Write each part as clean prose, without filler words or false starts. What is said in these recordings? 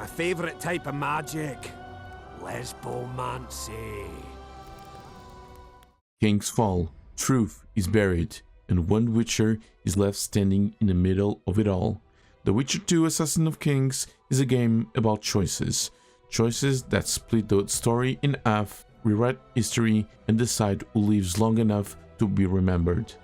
My favourite type of magic. Lesbomancy. Kings fall, truth is buried, and one Witcher is left standing in the middle of it all. The Witcher 2 Assassin of Kings is a game about choices. Choices that split the story in half, rewrite history, and decide who lives long enough to be remembered.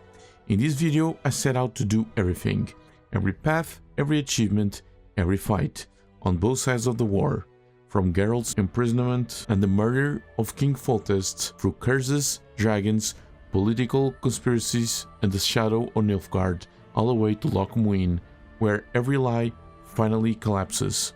In this video, I set out to do everything. Every path, every achievement, every fight, on both sides of the war. From Geralt's imprisonment and the murder of King Foltest, through curses, dragons, political conspiracies, and the shadow of Nilfgaard, all the way to Loc Muinne, where every lie finally collapses.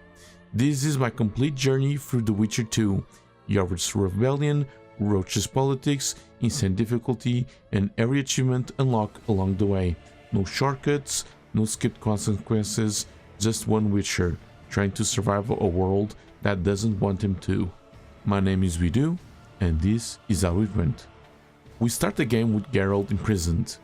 This is my complete journey through The Witcher 2, Iorveth's rebellion, Roche's politics, insane difficulty, and every achievement unlocked along the way. No shortcuts, no skipped consequences, just one Witcher, trying to survive a world that doesn't want him to. My name is Wedoo, and this is how it went. We start the game with Geralt imprisoned,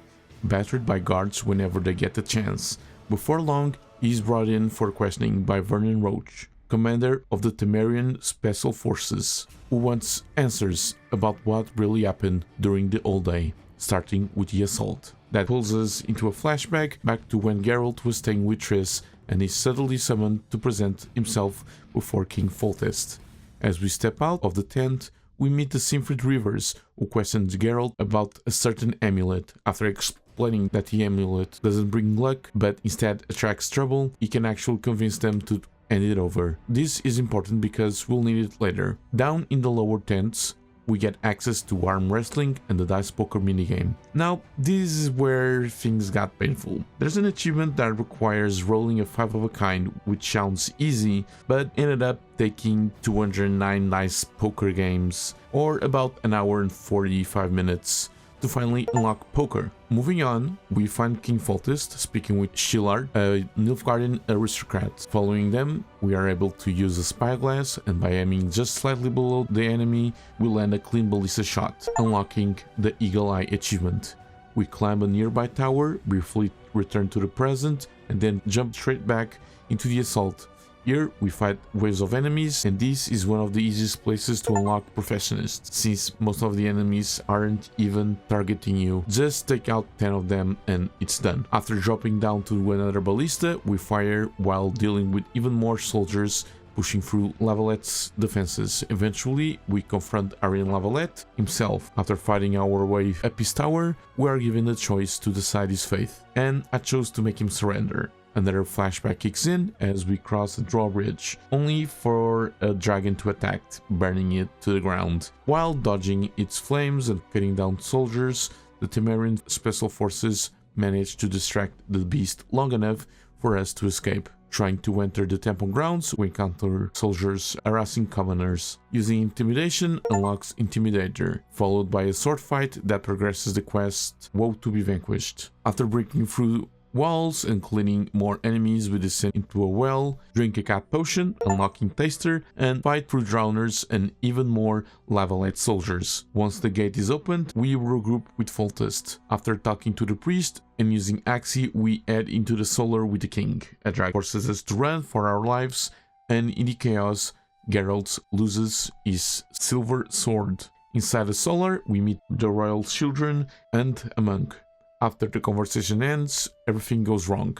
battered by guards whenever they get the chance. Before long, he is brought in for questioning by Roche, commander of the Temerian Special Forces, who wants answers about what really happened during the old day, starting with the assault. That pulls us into a flashback back to when Geralt was staying with Triss and is suddenly summoned to present himself before King Foltest. As we step out of the tent, we meet the Siegfried Rivers, who questions Geralt about a certain amulet. After explaining that the amulet doesn't bring luck, but instead attracts trouble, he can actually convince them to hand it over. This is important because we'll need it later. Down in the lower tents, we get access to arm wrestling and the dice poker minigame. Now, this is where things got painful. There's an achievement that requires rolling a 5 of a kind, which sounds easy, but ended up taking 209 dice poker games, or about an hour and 45 minutes, to finally unlock poker. Moving on, we find King Foltest speaking with Shillard, a Nilfgaardian aristocrat. Following them, we are able to use a spyglass, and by aiming just slightly below the enemy, we land a clean ballista shot, unlocking the Eagle Eye achievement. We climb a nearby tower, briefly return to the present, and then jump straight back into the assault. Here we fight waves of enemies, and this is one of the easiest places to unlock Professionist, since most of the enemies aren't even targeting you. Just take out 10 of them and it's done. After dropping down to another ballista, we fire while dealing with even more soldiers pushing through Lavalette's defenses. Eventually, we confront Aryan Lavalette himself. After fighting our way up his tower, we are given the choice to decide his fate, and I chose to make him surrender. Another flashback kicks in as we cross a drawbridge, only for a dragon to attack, burning it to the ground. While dodging its flames and cutting down soldiers, the Temerian Special Forces manage to distract the beast long enough for us to escape. Trying to enter the temple grounds, we encounter soldiers harassing commoners. Using intimidation unlocks Intimidator, followed by a sword fight that progresses the quest Woe to be Vanquished. After breaking through walls and cleaning more enemies, we descend into a well, drink a cat potion, unlocking Taster, and fight through drowners and even more Lavalette soldiers. Once the gate is opened, we regroup with Foltest. After talking to the priest and using Axii, we head into the Solar with the king. A drag forces us to run for our lives, and in the chaos, Geralt loses his silver sword. Inside the Solar, we meet the royal children and a monk. After the conversation ends, everything goes wrong.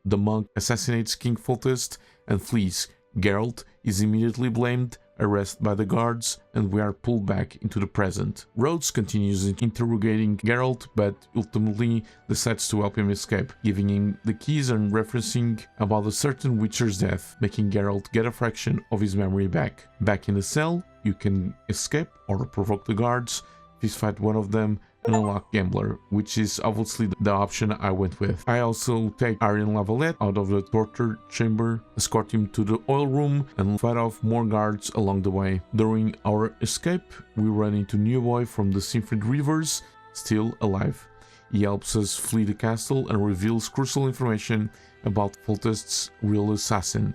The monk assassinates King Foltest and flees. Geralt is immediately blamed, arrested by the guards, and we are pulled back into the present. Rhodes continues interrogating Geralt, but ultimately decides to help him escape, giving him the keys and referencing about a certain Witcher's death, making Geralt get a fraction of his memory back. Back in the cell, you can escape or provoke the guards, fistfight one of them, and unlock Gambler, which is obviously the option I went with. I also take Aryan Lavalette out of the torture chamber, escort him to the oil room, and fight off more guards along the way. During our escape, we run into Newboy from the Siegfried Rivers, still alive. He helps us flee the castle and reveals crucial information about Foltest's real assassin.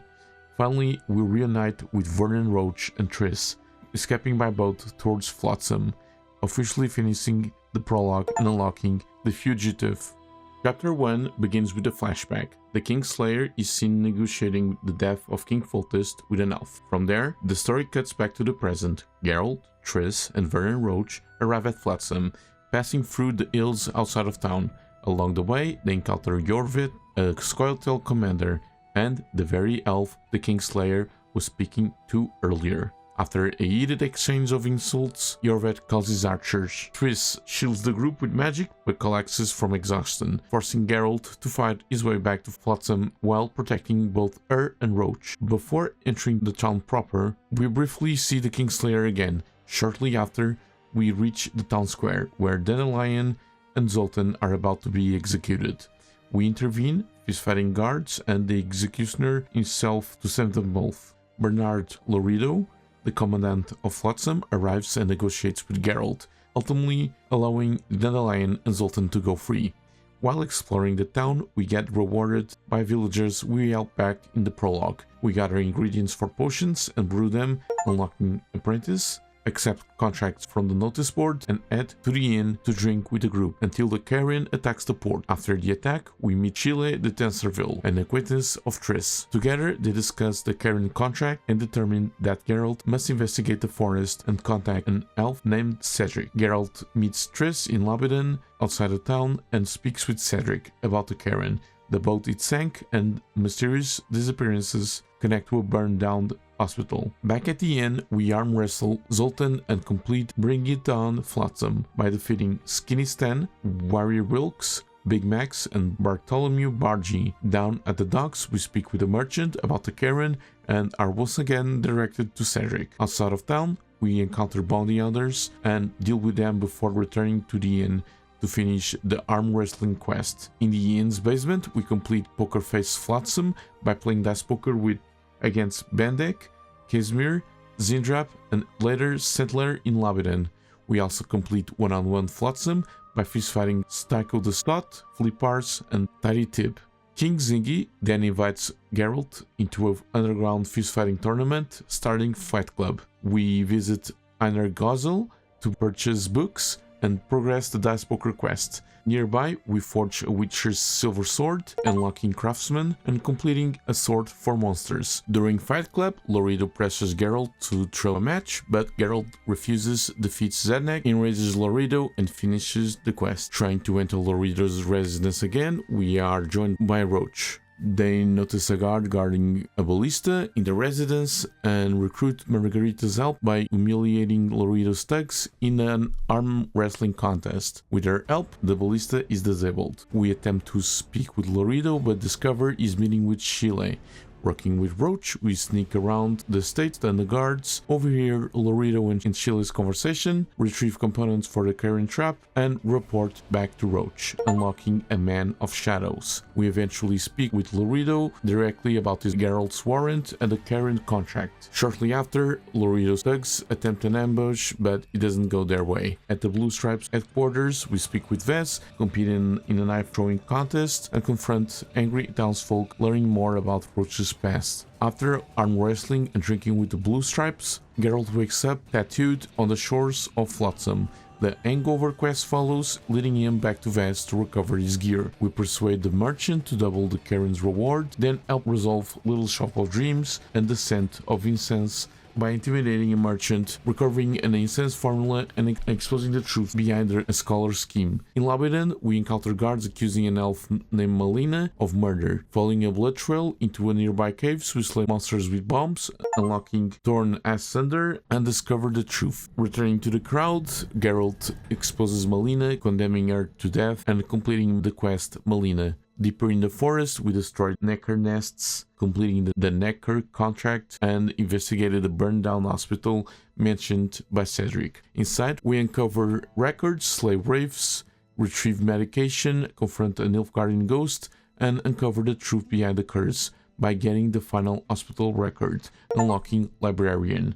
Finally, we reunite with Vernon Roche and Triss, escaping by boat towards Flotsam, officially finishing the prologue and unlocking the fugitive. Chapter 1 begins with a flashback. The Kingslayer is seen negotiating the death of King Foltest with an elf. From there, the story cuts back to the present. Geralt, Triss, and Vern Roche arrive at Flotsam, passing through the hills outside of town. Along the way, they encounter Iorveth, a Scoia'tael commander, and the very elf the Kingslayer was speaking to earlier. After a heated exchange of insults, Iorveth calls his archers. Triss shields the group with magic but collapses from exhaustion, forcing Geralt to fight his way back to Flotsam while protecting both her and Roche. Before entering the town proper, we briefly see the Kingslayer again. Shortly after, we reach the town square, where Dandelion and Zoltan are about to be executed. We intervene, fist-fighting guards and the executioner himself to save them both. Bernard Loredo, the commandant of Flotsam, arrives and negotiates with Geralt, ultimately allowing Dandelion and Zoltan to go free. While exploring the town, we get rewarded by villagers we help back in the prologue. We gather ingredients for potions and brew them, unlocking apprentice, accept contracts from the notice board, and head to the inn to drink with the group until the Carrion attacks the port. After the attack, we meet Chile de Tenserville, an acquaintance of Triss. Together, they discuss the Carrion contract and determine that Geralt must investigate the forest and contact an elf named Cedric. Geralt meets Triss in Labydon, outside the town, and speaks with Cedric about the Carrion. The boat it sank and mysterious disappearances connect to a burned-down hospital. Back at the inn, we arm wrestle Zoltan and complete Bring It Down Flotsam by defeating Skinny Stan, Warrior Wilkes, Big Max, and Bartholomew Bargy. Down at the docks, we speak with a merchant about the Carrion and are once again directed to Cedric. Outside of town, we encounter bounty hunters and deal with them before returning to the inn to finish the arm wrestling quest. In the inn's basement, we complete Poker Face Flotsam by playing dice poker against Bandek, Casimir, Zindrap, and later Settler in Labydon. We also complete one-on-one Flotsam by fist-fighting Styko the Stott, Flipars, and Tidy Tib. King Zingy then invites Geralt into an underground fist-fighting tournament starting Fight Club. We visit Einar Gozel to purchase books and progress the dice poker quest. Nearby, we forge a Witcher's silver sword, unlocking Craftsman and completing a sword for monsters. During Fight Club, Loredo pressures Geralt to throw a match, but Geralt refuses, defeats Zednek, enrages Loredo, and finishes the quest. Trying to enter Loredo's residence again, we are joined by Roche. They notice a guard guarding a ballista in the residence and recruit Margarita's help by humiliating Loredo's thugs in an arm wrestling contest. With her help, the ballista is disabled. We attempt to speak with Loredo but discover he's meeting with Chile. Working with Roche, we sneak around the estate and the guards, overhear Loredo and Chile's conversation, retrieve components for the Carrion trap, and report back to Roche, unlocking a Man of Shadows. We eventually speak with Loredo directly about his Geralt's warrant and the Carrion contract. Shortly after, Loredo's thugs attempt an ambush, but it doesn't go their way. At the Blue Stripes headquarters, we speak with Vess, competing in a knife-throwing contest, and confront angry townsfolk learning more about Roche's past. After arm wrestling and drinking with the Blue Stripes, Geralt wakes up tattooed on the shores of Flotsam. The hangover quest follows, leading him back to Vess to recover his gear. We persuade the merchant to double the Carrion's reward, then help resolve Little Shop of Dreams and the scent of incense by intimidating a merchant, recovering an incense formula, and exposing the truth behind a scholar's scheme. In Labydon, we encounter guards accusing an elf named Melina of murder. Following a blood trail into a nearby cave, we slay monsters with bombs, unlocking Thorn Asunder, and discover the truth. Returning to the crowd, Geralt exposes Melina, condemning her to death, and completing the quest Melina. Deeper in the forest, we destroyed Necker nests, completing the Necker contract, and investigated the burned-down hospital mentioned by Cedric. Inside, we uncover records, slay wraiths, retrieve medication, confront a Nilfgaardian ghost, and uncover the truth behind the curse by getting the final hospital record, unlocking Librarian.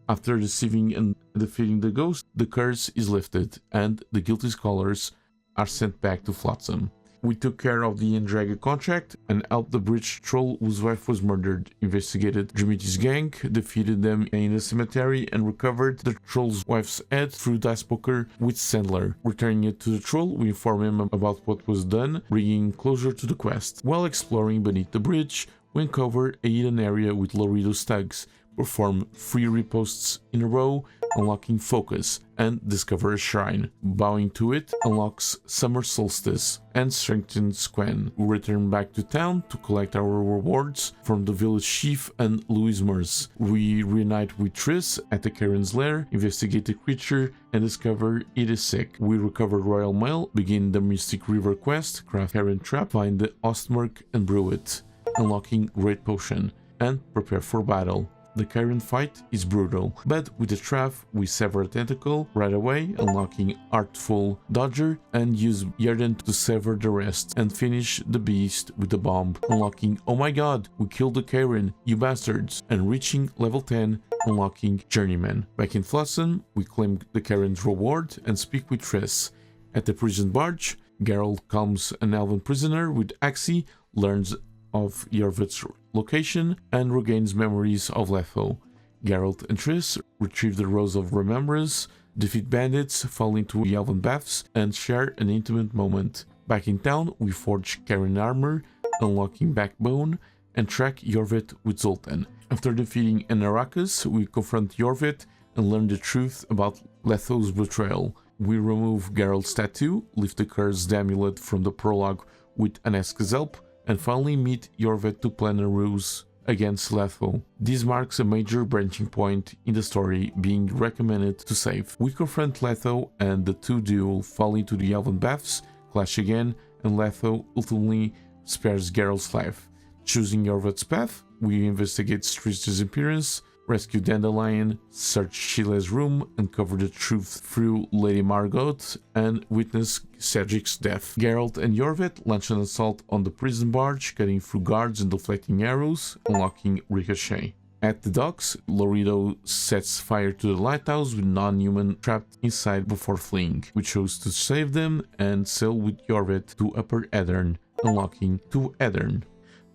After deceiving and defeating the ghost, the curse is lifted, and the guilty scholars are sent back to Flotsam. We took care of the intrigue contract and helped the bridge troll whose wife was murdered, investigated Drimiti's gang, defeated them in the cemetery, and recovered the troll's wife's head through dice poker with Sandler. Returning it to the troll, we inform him about what was done, bringing closure to the quest. While exploring beneath the bridge, we uncover a hidden area with Loredo's thugs, perform 3 riposts in a row, unlocking focus, and discover a shrine. Bowing to it unlocks Summer Solstice and strengthens Quen. We return back to town to collect our rewards from the village chief and Louis Mers. We reunite with Triss at the Karen's lair, investigate the creature, and discover it is sick. We recover Royal Mail, begin the Mystic River quest, craft Karen Trap, find the Ostmark and brew it, unlocking Great Potion, and prepare for battle. The current fight is brutal, but with the trap we sever a tentacle right away, unlocking Artful Dodger, and use Yerden to sever the rest, and finish the beast with the bomb, unlocking Oh my god, we killed the Karen, you bastards, and reaching level 10, unlocking Journeyman. Back in Flotsam, we claim the Karen's reward and speak with Triss. At the prison barge, Geralt calms an elven prisoner with Axie, learns of Iorveth's location, and regains memories of Letho. Geralt and Triss retrieve the Rose of Remembrance, defeat bandits, fall into the elven baths, and share an intimate moment. Back in town, we forge Karen armor, unlocking Backbone, and track Iorveth with Zoltan. After defeating Anarakas, we confront Iorveth and learn the truth about Letho's betrayal. We remove Geralt's tattoo, lift the cursed amulet from the prologue with Aneska's help, and finally meet Iorveth to plan a ruse against Letho. This marks a major branching point in the story, being recommended to save. We confront Letho and the two duel, fall into the elven baths, clash again, and Letho ultimately spares Geralt's life. Choosing Iorveth's path, we investigate Triss's disappearance, rescue Dandelion, search Sheila's room, uncover the truth through Lady Margot, and witness Cedric's death. Geralt and Iorveth launch an assault on the prison barge, cutting through guards and deflecting arrows, unlocking Ricochet. At the docks, Loredo sets fire to the lighthouse with non-human trapped inside before fleeing. We chose to save them and sail with Iorveth to Upper Aedirn, unlocking to Aedirn.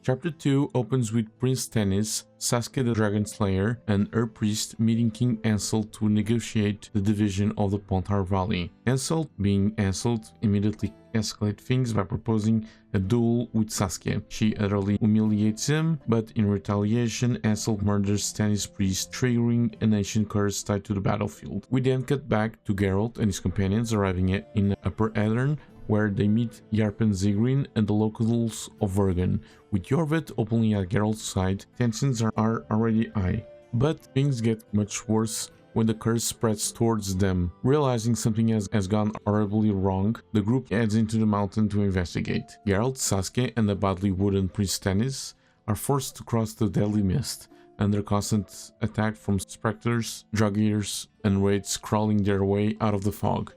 Chapter 2 opens with Prince Tennis, Saskia the Dragon Slayer, and her priest meeting King Ansel to negotiate the division of the Pontar Valley. Ansel, being Ansel, immediately escalates things by proposing a duel with Saskia. She utterly humiliates him, but in retaliation, Ansel murders Tennis' priest, triggering an ancient curse tied to the battlefield. We then cut back to Geralt and his companions arriving in Upper Aedirn, where they meet Yarp and Zigrin and the locals of Vergen. With Iorveth openly at Geralt's side, tensions are already high. But things get much worse when the curse spreads towards them. Realizing something has gone horribly wrong, the group heads into the mountain to investigate. Geralt, Saskia, and the badly wooden Prince Tennis are forced to cross the deadly mist, under constant attack from specters, drug-eaters, and wraiths crawling their way out of the fog.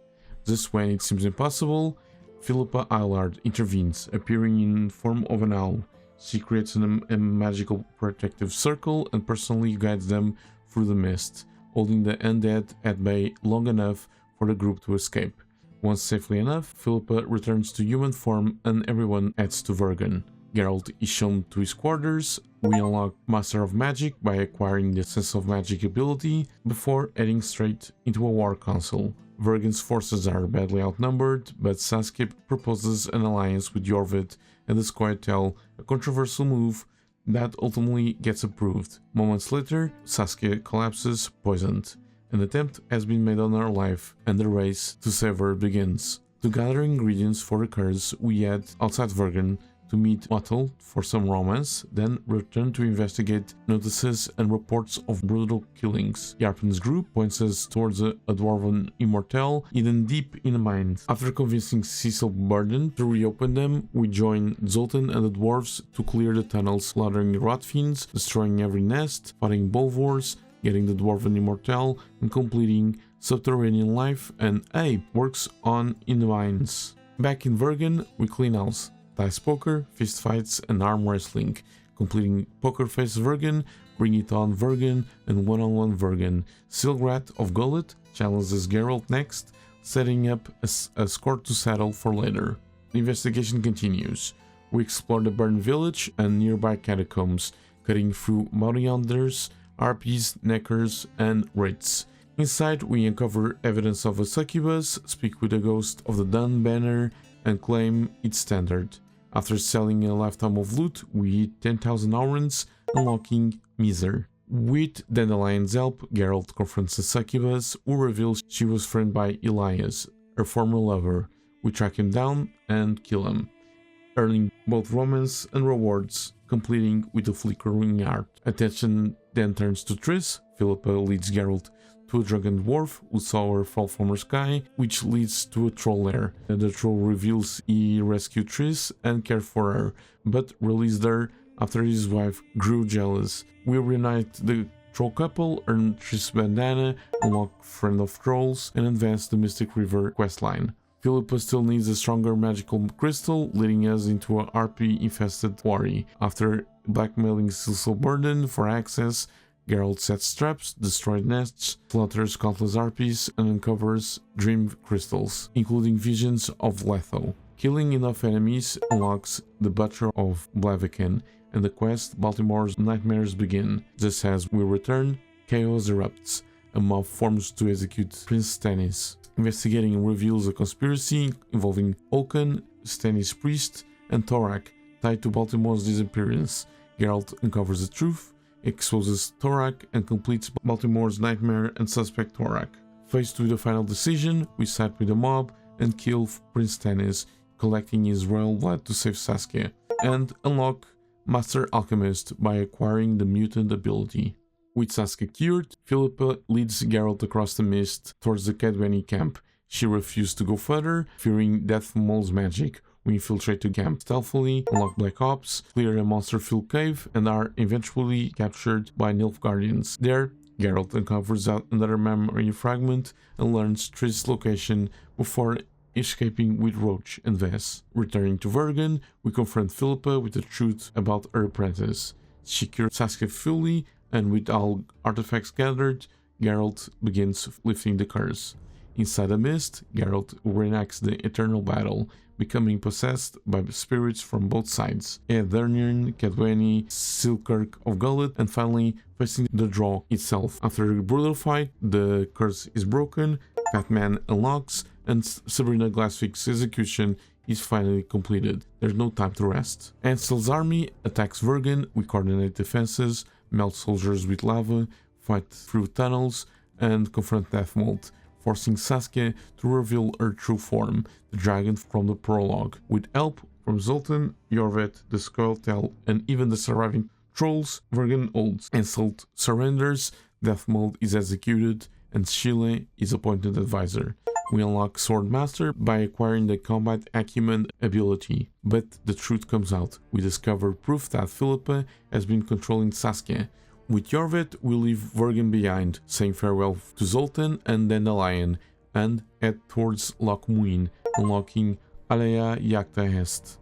Just when it seems impossible, Philippa Eilard intervenes, appearing in form of an owl. She creates a magical protective circle and personally guides them through the mist, holding the undead at bay long enough for the group to escape. Once safely enough, Philippa returns to human form and everyone heads to Vergen. Geralt is shown to his quarters. We unlock Master of Magic by acquiring the Sense of Magic ability before heading straight into a war council. Vergen's forces are badly outnumbered, but Saskia proposes an alliance with Iorveth and the Scoia'tael, a controversial move that ultimately gets approved. Moments later, Saskia collapses, poisoned. An attempt has been made on her life, and the race to save her begins. To gather ingredients for the curse, we head outside Vergen to meet Otto for some romance, then return to investigate notices and reports of brutal killings. Yarpen's group points us towards a dwarven immortal hidden deep in the mines. After convincing Cecil Burden to reopen them, we join Zoltan and the dwarves to clear the tunnels, slaughtering rot fiends, destroying every nest, fighting bulvors, getting the dwarven immortal, and completing subterranean life and works on in the mines. Back in Vergen, we clean house. Dice poker, fist fights, and arm wrestling, completing Poker Face Vergen, Bring It On Vergen, and One-on-One Vergen. Letho of Gulet challenges Geralt next, setting up a score to settle for later. The investigation continues. We explore the burned village and nearby catacombs, cutting through bounty hunters, harpies, neckers, and wraiths. Inside, we uncover evidence of a succubus, speak with the ghost of the Dun banner, and claim its standard. After selling a lifetime of loot, we hit 10,000 aurens, unlocking Miser. With Dandelion's help, Geralt confronts the succubus, who reveals she was framed by Elias, her former lover. We track him down and kill him, earning both romance and rewards, completing with a flickering heart. Attention then turns to Triss. Philippa leads Geralt to a drunken dwarf who saw her fall from her sky, which leads to a troll lair. The troll reveals he rescued Triss and cared for her, but released her after his wife grew jealous. We reunite the troll couple, earn Triss bandana, unlock Friend of Trolls, and advance the Mystic River questline. Philippa still needs a stronger magical crystal, leading us into a RP-infested quarry. After blackmailing Silsel Burden for access, Geralt sets traps, destroys nests, slaughters countless harpies, and uncovers dream crystals, including visions of Letho. Killing enough enemies unlocks the Butcher of Blaviken, and the quest Baltimore's Nightmares begin. Just as we return, chaos erupts. A mob forms to execute Prince Stannis. Investigating reveals a conspiracy involving Oaken, Stannis' priest, and Thorak, tied to Baltimore's disappearance. Geralt uncovers the truth, exposes Thorak, and completes Baltimore's nightmare and suspect Thorak. Faced with a final decision, we side with the mob and kill Prince Stannis, collecting his royal blood to save Saskia, and unlock Master Alchemist by acquiring the mutant ability. With Saskia cured, Philippa leads Geralt across the mist towards the Cadwani camp. She refused to go further, fearing Death Mole's magic. We infiltrate the camp stealthily, unlock Black Ops, clear a monster-filled cave, and are eventually captured by Nilfgaardians. There, Geralt uncovers another memory fragment and learns Triss' location before escaping with Roche and Vess. Returning to Vergen, we confront Philippa with the truth about her apprentice. She cures Saskia fully, and with all artifacts gathered, Geralt begins lifting the curse. Inside the mist, Geralt reenacts the eternal battle, becoming possessed by spirits from both sides: Aedirn, Cadwani, Silkirk of Gulet, and finally facing the draw itself. After a brutal fight, the curse is broken, Batman unlocks, and Sabrina Glassfix's execution is finally completed. There's no time to rest. Ansel's army attacks Vergen. We coordinate defenses, melt soldiers with lava, fight through tunnels, and confront Deathmold, forcing Saskia to reveal her true form, the dragon from the Prologue. With help from Zoltan, Iorveth, the Skulltail, and even the surviving trolls, Vergen holds. Ansel surrenders, Deathmold is executed, and Sheila is appointed advisor. We unlock Swordmaster by acquiring the combat acumen ability, but the truth comes out. We discover proof that Philippa has been controlling Saskia. With Iorveth, we leave Vergen behind, saying farewell to Zoltan and Dandelion, and head towards Loc Muinne, unlocking Alea Jacta Est.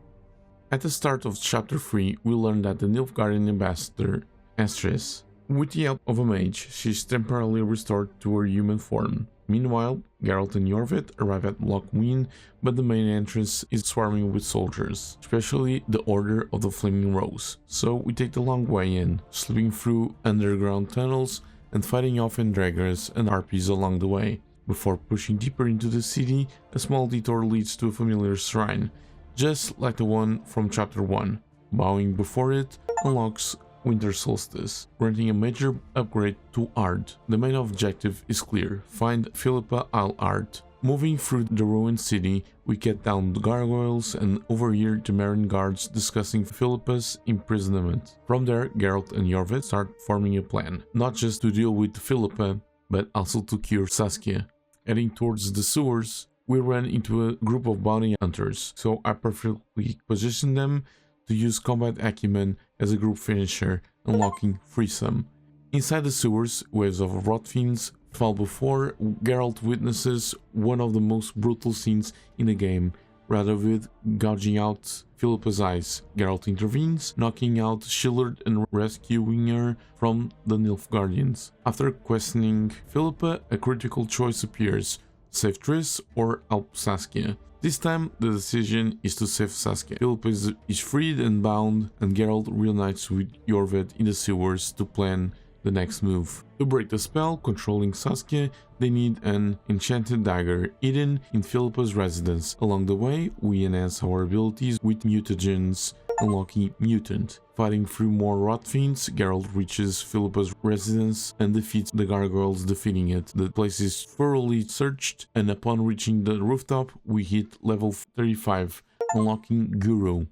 At the start of Chapter 3, we learn that the Nilfgaardian ambassador, Estress, with the help of a mage, she is temporarily restored to her human form. Meanwhile, Geralt and Iorveth arrive at Loc Muinne, but the main entrance is swarming with soldiers, especially the Order of the Flaming Rose. So we take the long way in, slipping through underground tunnels and fighting off Endraggers and harpies along the way. Before pushing deeper into the city, a small detour leads to a familiar shrine, just like the one from Chapter 1. Bowing before it unlocks Winter Solstice, granting a major upgrade to Ard. The main objective is clear: find Philippa Isle Ard. Moving through the ruined city, we get down the gargoyles and overhear Temerian guards discussing Philippa's imprisonment. From there, Geralt and Iorveth start forming a plan, not just to deal with Philippa, but also to cure Saskia. Heading towards the sewers, we run into a group of bounty hunters, so I perfectly position them to use combat acumen as a group finisher, unlocking Threesome. Inside the sewers, waves of rot fiends fall before Geralt witnesses one of the most brutal scenes in the game. Rather with gouging out Philippa's eyes, Geralt intervenes, knocking out Shillard and rescuing her from the Nilfgaardians. After questioning Philippa, a critical choice appears: save Triss or help Saskia. This time, the decision is to save Saskia. Philip is freed and bound, and Geralt reunites with Iorveth in the sewers to plan the next move. To break the spell controlling Saskia, they need an enchanted dagger hidden in Philippa's residence. Along the way, we enhance our abilities with mutagens, unlocking Mutant. Fighting through more rot fiends, Geralt reaches Philippa's residence and defeats the gargoyles, defeating it. The place is thoroughly searched, and upon reaching the rooftop, we hit level 35, unlocking Guru.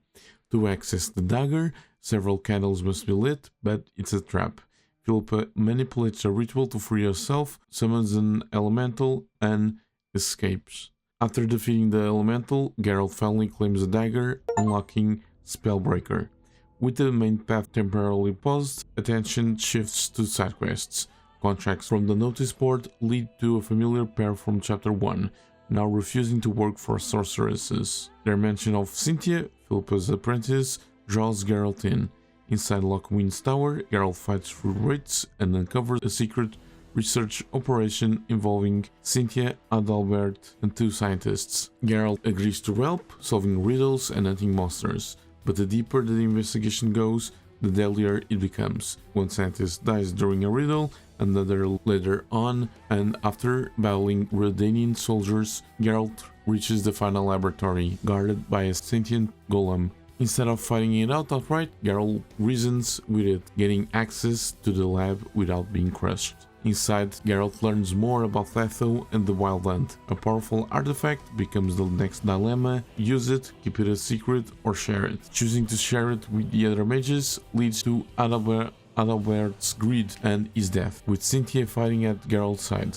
To access the dagger, several candles must be lit, but it's a trap. Philippa manipulates a ritual to free herself, summons an elemental, and escapes. After defeating the elemental, Geralt finally claims the dagger, unlocking Spellbreaker. With the main path temporarily paused, attention shifts to side quests. Contracts from the notice board lead to a familiar pair from Chapter 1, now refusing to work for sorceresses. Their mention of Cynthia, Philippa's apprentice, draws Geralt in. Inside Loc Muinne's tower, Geralt fights through wraiths and uncovers a secret research operation involving Cynthia, Adalbert, and 2 scientists. Geralt agrees to help, solving riddles and hunting monsters, but the deeper the investigation goes, the deadlier it becomes. One scientist dies during a riddle, another later on, and after battling Redanian soldiers, Geralt reaches the final laboratory, guarded by a sentient golem. Instead of fighting it out outright, Geralt reasons with it, getting access to the lab without being crushed. Inside, Geralt learns more about Letho and the Wild Hunt. A powerful artifact becomes the next dilemma: use it, keep it a secret, or share it. Choosing to share it with the other mages leads to Adalbert's greed and his death, with Cynthia fighting at Geralt's side.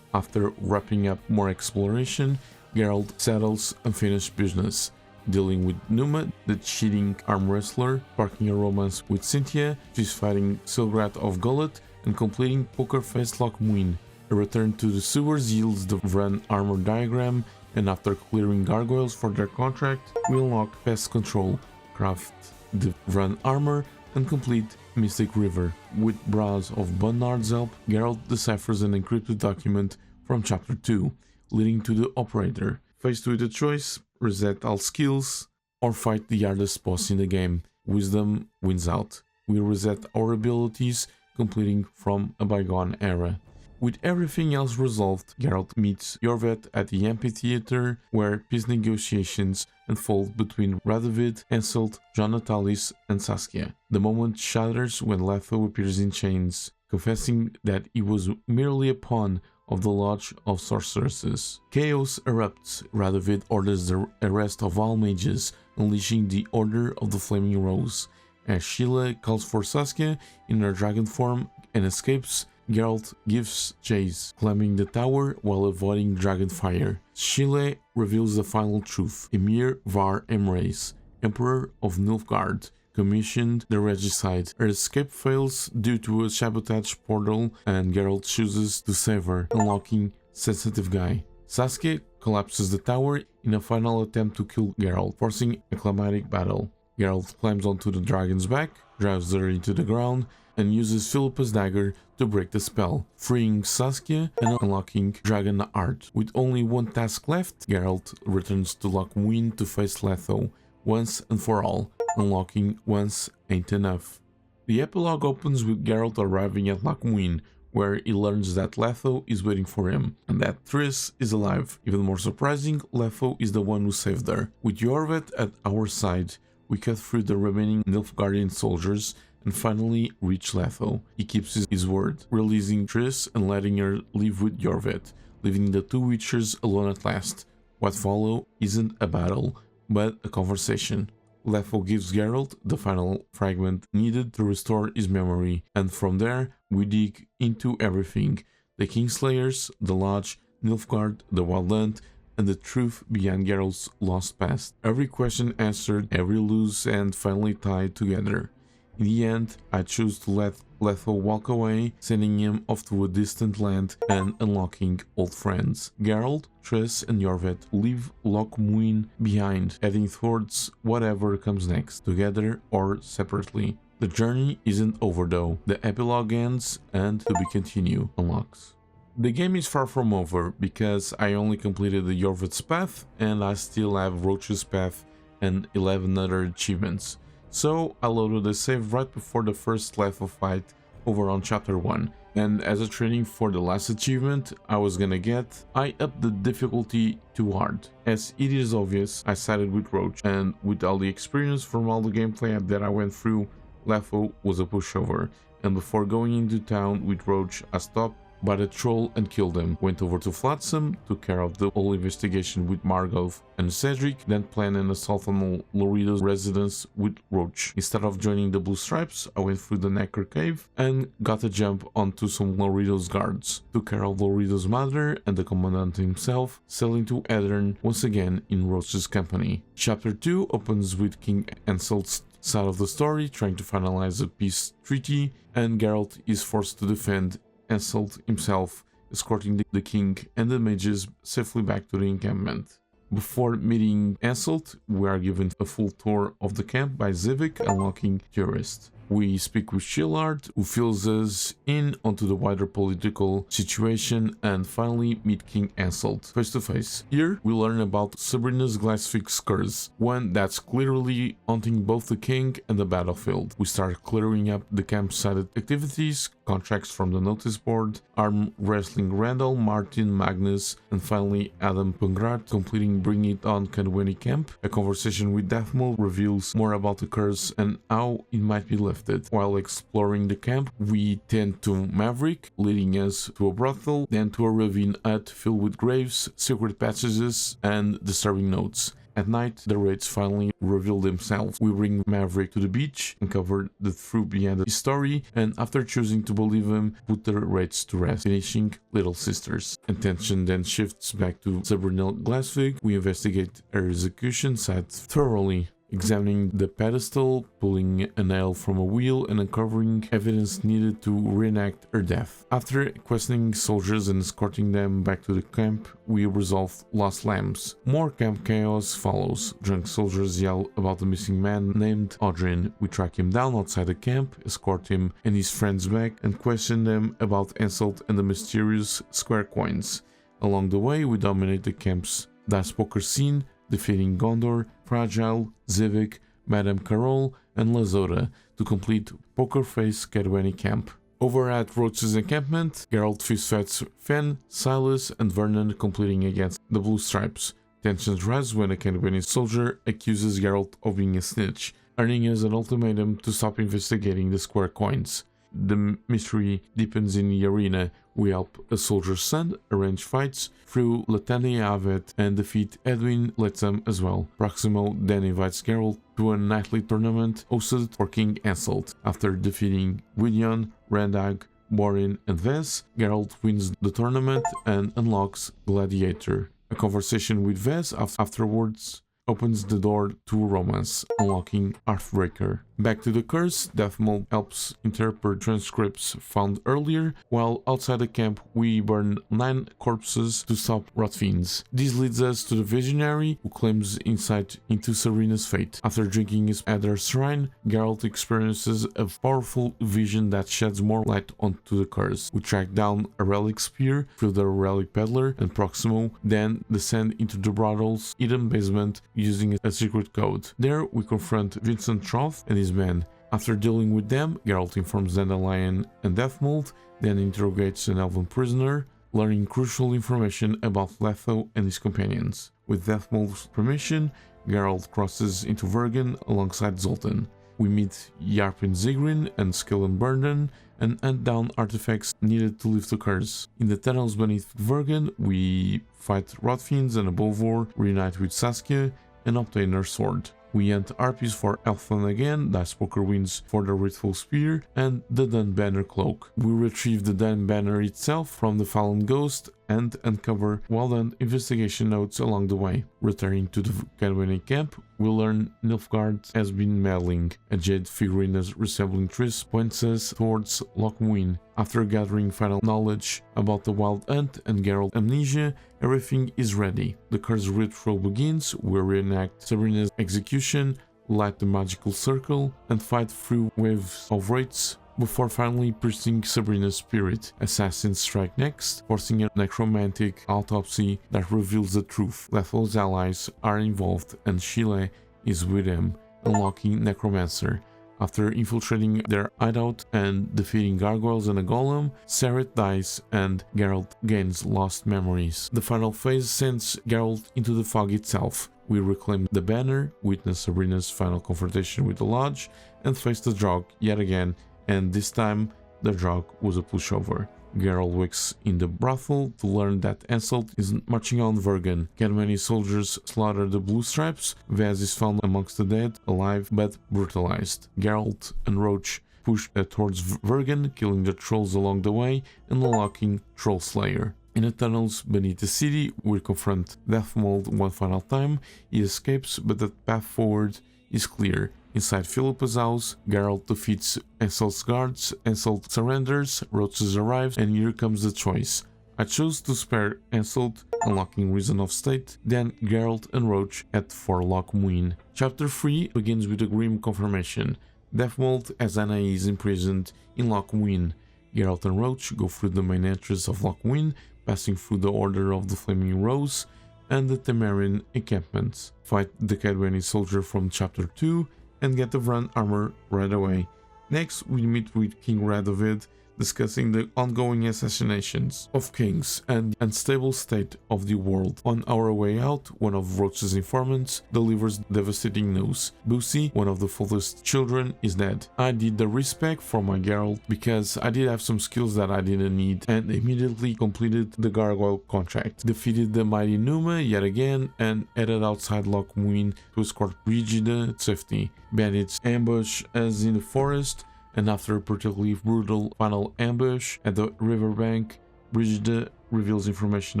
After wrapping up more exploration, Geralt settles unfinished business, dealing with Numa, the cheating arm wrestler, sparking a romance with Cynthia, she's fighting Letho of Gulet, and completing Poker Face Loc Muinne. A return to the sewers yields the Vran armor diagram, and after clearing gargoyles for their contract, we unlock Pest Control, craft the Vran armor, and complete Mystic River. With Braz of Bernard's help, Geralt deciphers an encrypted document from Chapter 2, leading to the Operator. Faced with a choice, reset all skills, or fight the hardest boss in the game. Wisdom wins out. We reset our abilities, completing from a bygone era. With everything else resolved, Geralt meets Iorveth at the amphitheater, where peace negotiations unfold between Radovid, Henselt, John Natalis, and Saskia. The moment shatters when Letho appears in chains, confessing that he was merely a pawn of the Lodge of Sorceresses. Chaos erupts. Radovid orders the arrest of all mages, unleashing the Order of the Flaming Rose. As Sheila calls for Saskia in her dragon form and escapes, Geralt gives chase, climbing the tower while avoiding dragon fire. Sheila reveals the final truth. Emir Var Emreis, Emperor of Nilfgaard, commissioned the regicide. Her escape fails due to a sabotage portal, and Geralt chooses to save her, unlocking Sensitive Guy. Saskia collapses the tower in a final attempt to kill Geralt, forcing a climatic battle. Geralt climbs onto the dragon's back, drives her into the ground, and uses Philippa's dagger to break the spell, freeing Saskia and unlocking Dragon Art. With only one task left, Geralt returns to Loc Muinne to face Letho, once and for all, unlocking Once Ain't Enough. The epilogue opens with Geralt arriving at Loc Muinne, where he learns that Letho is waiting for him, and that Triss is alive. Even more surprising, Letho is the one who saved her. With Iorveth at our side, we cut through the remaining Nilfgaardian soldiers and finally reach Letho. He keeps his word, releasing Triss and letting her leave with Iorveth, leaving the 2 Witchers alone at last. What follows isn't a battle, but a conversation. Letho gives Geralt the final fragment needed to restore his memory, and from there we dig into everything: the Kingslayers, the Lodge, Nilfgaard, the Wild Hunt, and the truth behind Geralt's lost past. Every question answered, every loose end finally tied together. In the end, I choose to let Letho walk away, sending him off to a distant land and unlocking old friends. Geralt, Triss, and Iorveth leave Loc Muinne behind, heading towards whatever comes next, together or separately. The journey isn't over though. The epilogue ends and To Be Continued unlocks. The game is far from over, because I only completed the Iorveth's path, and I still have Roche's path and 11 other achievements. So I loaded the save right before the first Letho fight over on chapter 1, and as a training for the last achievement I was gonna get, I upped the difficulty to hard. As it is obvious, I sided with Roche, and with all the experience from all the gameplay that I went through, Letho was a pushover, and before going into town with Roche I stopped by the troll and killed him, went over to Flotsam, took care of the whole investigation with Margot and Cedric, then planned an assault on Lorito's residence with Roche. Instead of joining the Blue Stripes, I went through the Necker Cave and got a jump onto some Lorito's guards, took care of Lorito's mother and the commandant himself, sailing to Edirne once again in Roche's company. Chapter 2 opens with King Anselt's side of the story, trying to finalize a peace treaty, and Geralt is forced to defend Anselt himself, escorting the king and the mages safely back to the encampment. Before meeting Anselt, we are given a full tour of the camp by Zivik, unlocking Tourist. We speak with Shillard, who fills us in onto the wider political situation, and finally meet King Anselt face to face. Here we learn about Sabrina's Glassfix curse, one that's clearly haunting both the king and the battlefield. We start clearing up the campsite activities, contracts from the notice board, arm wrestling Randall, Martin, Magnus, and finally Adam Pungrat, completing Bring It On Canweni camp. A conversation with Deathmold reveals more about the curse and how it might be lifted. While exploring the camp, we tend to Maverick, leading us to a brothel, then to a ravine hut filled with graves, secret passages, and disturbing notes. At night, the raids finally reveal themselves. We bring Maverick to the beach, uncover the truth behind his story, and after choosing to believe him, put the raids to rest, finishing Little Sisters. Attention then shifts back to Sabrina Glassfig. We investigate her execution site thoroughly, examining the pedestal, pulling a nail from a wheel, and uncovering evidence needed to reenact her death. After questioning soldiers and escorting them back to the camp, we resolve lost lambs. More camp chaos follows. Drunk soldiers yell about the missing man named Audrin. We track him down outside the camp, escort him and his friends back, and question them about Anselt and the mysterious square coins. Along the way, we dominate the camp's dice poker scene, defeating Gondor, Fragile, Zivik, Madame Carol, and Lazota to complete Poker Face Cadweni camp. Over at Roche's encampment, Geralt fist-fights Fen, Silas, and Vernon, completing against the Blue Stripes. Tensions rise when a Cadweni soldier accuses Geralt of being a snitch, earning us an ultimatum to stop investigating the square coins. The mystery deepens in the arena. We help a soldier's son arrange fights through Iorveth and defeat Edwin Lethem as well. Proximo then invites Geralt to a nightly tournament hosted for King Anselt. After defeating Gwydion, Randag, Borin, and Vez, Geralt wins the tournament and unlocks Gladiator. A conversation with Vez afterwards opens the door to romance, unlocking Hearthbreaker. Back to the curse, Deathmold helps interpret transcripts found earlier, while outside the camp we burn 9 corpses to stop rotfiends. This leads us to the Visionary, who claims insight into Sabrina's fate. After drinking at her shrine, Geralt experiences a powerful vision that sheds more light onto the curse. We track down a relic spear through the relic peddler and Proximo, then descend into the brothel's hidden basement using a secret code. There we confront Vincent Troth and his men. After dealing with them, Geralt informs Dandelion and Deathmold, then interrogates an elven prisoner, learning crucial information about Letho and his companions. With Deathmold's permission, Geralt crosses into Vergen alongside Zoltan. We meet Yarpin Zigrin and Skillen Burden and hunt down artifacts needed to lift the curse. In the tunnels beneath Vergen, we fight Rotfiends and above all, reunite with Saskia and obtain her sword. We hunt harpies for Elfland again, dice poker wins for the Wrathful Spear and the Dun Banner Cloak. We retrieve the Dun Banner itself from the Fallen Ghost and uncover well-done investigation notes along the way. Returning to the Cadweni camp, we learn Nilfgaard has been meddling. A jade figurine resembling Triss points us towards Loc Muinne. After gathering final knowledge about the Wild Hunt and Geralt amnesia, everything is ready. The curse ritual begins. We reenact Sabrina's execution, light the magical circle, and fight through waves of wraiths before finally piercing Sabrina's spirit. Assassins strike next, forcing a necromantic autopsy that reveals the truth. Letho's allies are involved and Shile is with him, unlocking Necromancer. After infiltrating their hideout and defeating gargoyles and a golem, Seret dies and Geralt gains lost memories. The final phase sends Geralt into the fog itself. We reclaim the banner, witness Sabrina's final confrontation with the Lodge, and face the Draug yet again, and this time the Draug was a pushover. Geralt wakes in the brothel to learn that Henselt is marching on Vergen. Cadwani soldiers slaughter the Blue Stripes. Vaz is found amongst the dead, alive but brutalized. Geralt and Roche push towards Vergen, killing the trolls along the way and unlocking Troll Slayer. In the tunnels beneath the city, we confront Deathmold one final time. He escapes, but the path forward is clear. Inside Philippa's house, Geralt defeats Henselt's guards, Henselt surrenders, Roches arrives, and here comes the choice. I chose to spare Henselt, unlocking Reason of State, then Geralt and Roche head for Loc Muinne. Chapter 3 begins with a grim confirmation. Deathmold has Anais imprisoned in Loc Muinne. Geralt and Roche go through the main entrance of Loc Muinne, passing through the Order of the Flaming Rose and the Temerian encampments. Fight the Cadwani soldier from Chapter 2, and get the Vran armor right away. Next, we meet with King Radovid, discussing the ongoing assassinations of kings and the unstable state of the world. On our way out, one of Roche's informants delivers devastating news. Bussy, one of the Foltest children, is dead. I did the respec for my Geralt because I did have some skills that I didn't need, and immediately completed the Gargoyle contract. Defeated the mighty Numa yet again and headed outside Loc Muinne to escort Brigida to safety. Bandits ambush us in the forest, and after a particularly brutal final ambush at the riverbank, Brigida reveals information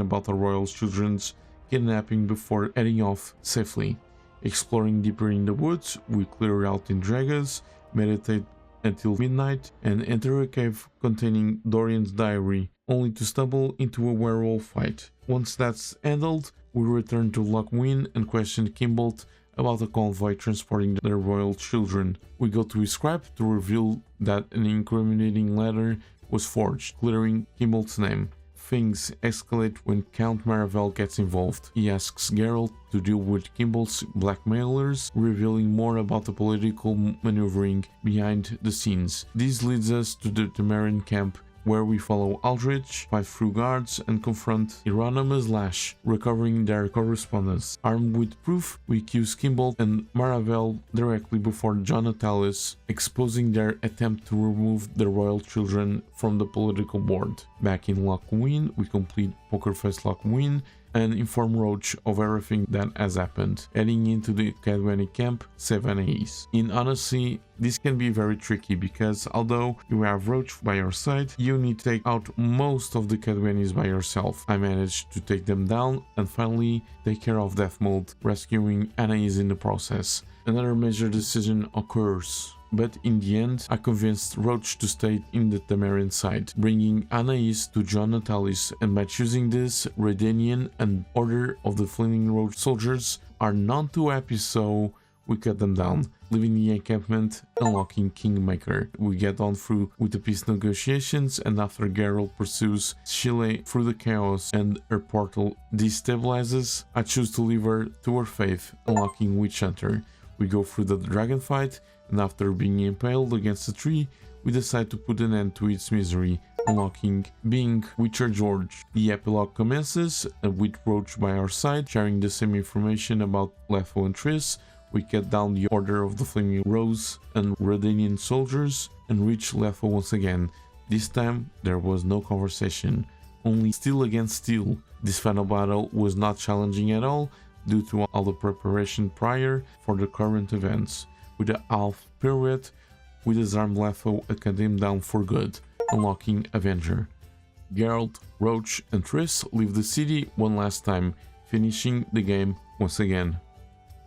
about the royal children's kidnapping before heading off safely. Exploring deeper in the woods, we clear out in Dragas, meditate until midnight, and enter a cave containing Dorian's diary, only to stumble into a werewolf fight. Once that's handled, we return to Loc Muinne and question Kimbolt about a convoy transporting their royal children. We go to his scrap to reveal that an incriminating letter was forged, clearing Kimbolt's name. Things escalate when Count Maravel gets involved. He asks Geralt to deal with Kimbolt's blackmailers, revealing more about the political maneuvering behind the scenes. This leads us to the Temerian camp, where we follow Aldrich, fight through guards, and confront Hieronymus Lash, recovering their correspondence. Armed with proof, we accuse Kimbolt and Maravel directly before John Natalis, exposing their attempt to remove the royal children from the political board. Back in Loc Muinne, we complete Pokerface Loc Muinne and inform Roche of everything that has happened, heading into the Cadwani camp, save Anais. In honesty, this can be very tricky because although you have Roche by your side, you need to take out most of the Cadwanis by yourself. I managed to take them down and finally take care of Deathmold, rescuing Anais in the process. Another major decision occurs, but in the end, I convinced Roche to stay in the Temerian side, bringing Anais to John Natalis, and by choosing this, Redanian and Order of the Flaming Road soldiers are none too happy, so we cut them down, leaving the encampment, unlocking Kingmaker. We get on through with the peace negotiations, and after Geralt pursues Shile through the chaos and her portal destabilizes, I choose to leave her to her fate, unlocking Witch Hunter. We go through the dragon fight, and after being impaled against a tree, we decide to put an end to its misery, unlocking being Witcher George. The epilogue commences, with Roche by our side, sharing the same information about Letho and Triss. We cut down the Order of the Flaming Rose and Redanian soldiers, and reach Letho once again. This time, there was no conversation, only steel against steel. This final battle was not challenging at all, due to all the preparation prior for the current events. With a half pirouette, we disarm Letho and cut him down for good, unlocking Avenger. Geralt, Roche, and Triss leave the city one last time, finishing the game once again.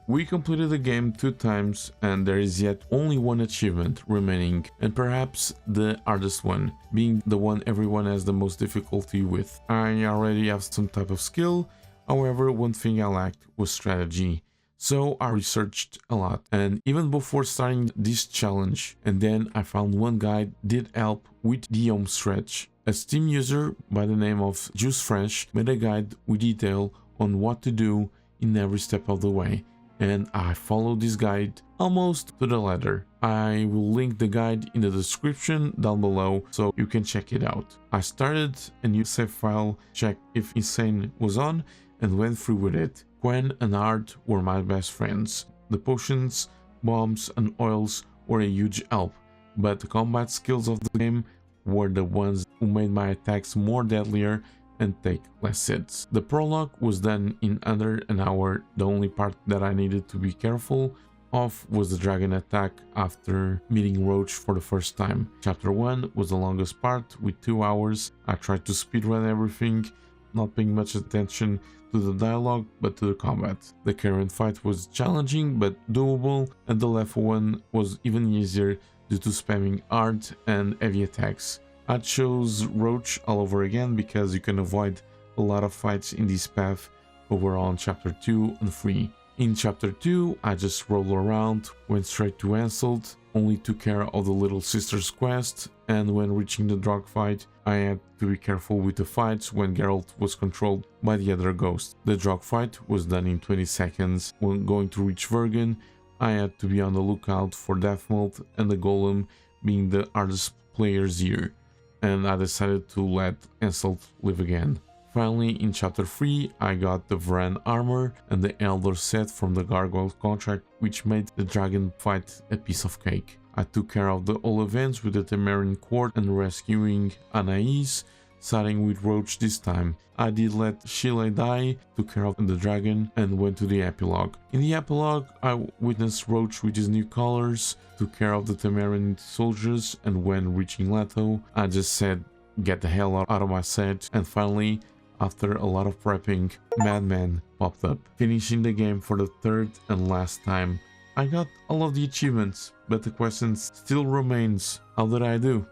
We completed the game 2 times, and there is yet only one achievement remaining, and perhaps the hardest one, being the one everyone has the most difficulty with. I already have some type of skill, however one thing I lacked was strategy. So I researched a lot, and even before starting this challenge, and then I found one guide did help with the home stretch. A Steam user by the name of Juice Fresh made a guide with detail on what to do in every step of the way, and I followed this guide almost to the letter. I will link the guide in the description down below so you can check it out. I started a new save file, checked if Insane was on, and went through with it. Gwen and Art were my best friends. The potions, bombs and oils were a huge help, but the combat skills of the game were the ones who made my attacks more deadlier and take less hits. The prologue was done in under an hour. The only part that I needed to be careful of was the dragon attack after meeting Roche for the first time. Chapter 1 was the longest part with 2 hours. I tried to speedrun everything, not paying much attention to the dialogue but to the combat. The current fight was challenging but doable, and the left one was even easier due to spamming art and heavy attacks. I chose Roche all over again because you can avoid a lot of fights in this path over on chapter 2 and 3. In chapter 2 I just rolled around, went straight to Insult, only took care of the Little Sister's quest, and when reaching the drug fight I had to be careful with the fights when Geralt was controlled by the other ghost. The drug fight was done in 20 seconds. When going to reach Vergen I had to be on the lookout for Death Mode and the Golem being the hardest players here, and I decided to let Insult live again. Finally, in chapter 3, I got the Vran armor and the Elder set from the Gargoyle contract, which made the dragon fight a piece of cake. I took care of the whole events with the Temerian court and rescuing Anais, siding with Roche this time. I did let Shile die, took care of the dragon, and went to the Epilogue. In the Epilogue, I witnessed Roche with his new colors, took care of the Temerian soldiers, and when reaching Letho, I just said, get the hell out of my set, and finally, after a lot of prepping, Madman popped up, finishing the game for the third and last time. I got all of the achievements, but the question still remains, how did I do?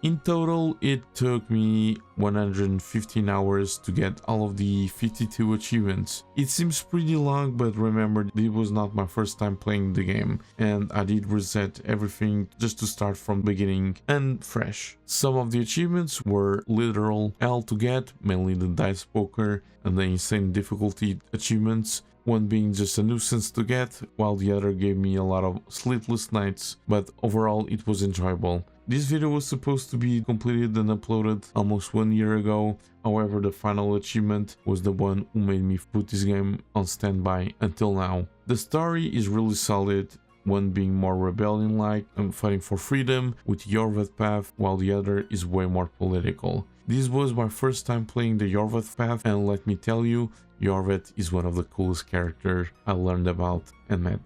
In total, it took me 115 hours to get all of the 52 achievements. It seems pretty long, but remember, it was not my first time playing the game, and I did reset everything just to start from the beginning and fresh. Some of the achievements were literal hell to get, mainly the dice poker and the insane difficulty achievements, one being just a nuisance to get, while the other gave me a lot of sleepless nights, but overall it was enjoyable. This video was supposed to be completed and uploaded almost 1 year ago, however the final achievement was the one who made me put this game on standby until now. The story is really solid, one being more rebellion-like and fighting for freedom with Iorveth path, while the other is way more political. This was my first time playing the Iorveth path, and let me tell you, Iorveth is one of the coolest characters I learned about and met.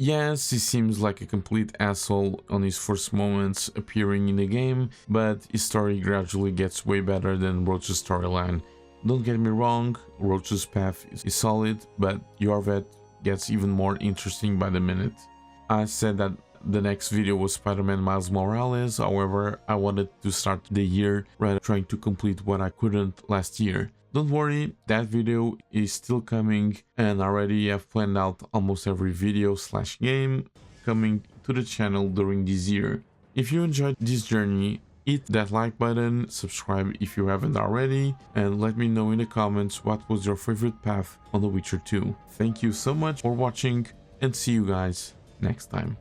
Yes, he seems like a complete asshole on his first moments appearing in the game, but his story gradually gets way better than Roche's storyline. Don't get me wrong, Roche's path is solid, but Iorveth gets even more interesting by the minute. I said that the next video was Spider-Man Miles Morales, however I wanted to start the year rather than trying to complete what I couldn't last year. Don't worry, that video is still coming, and I already have planned out almost every video / game coming to the channel during this year. If you enjoyed this journey, hit that like button, subscribe if you haven't already, and let me know in the comments what was your favorite path on The Witcher 2. Thank you so much for watching, and see you guys next time.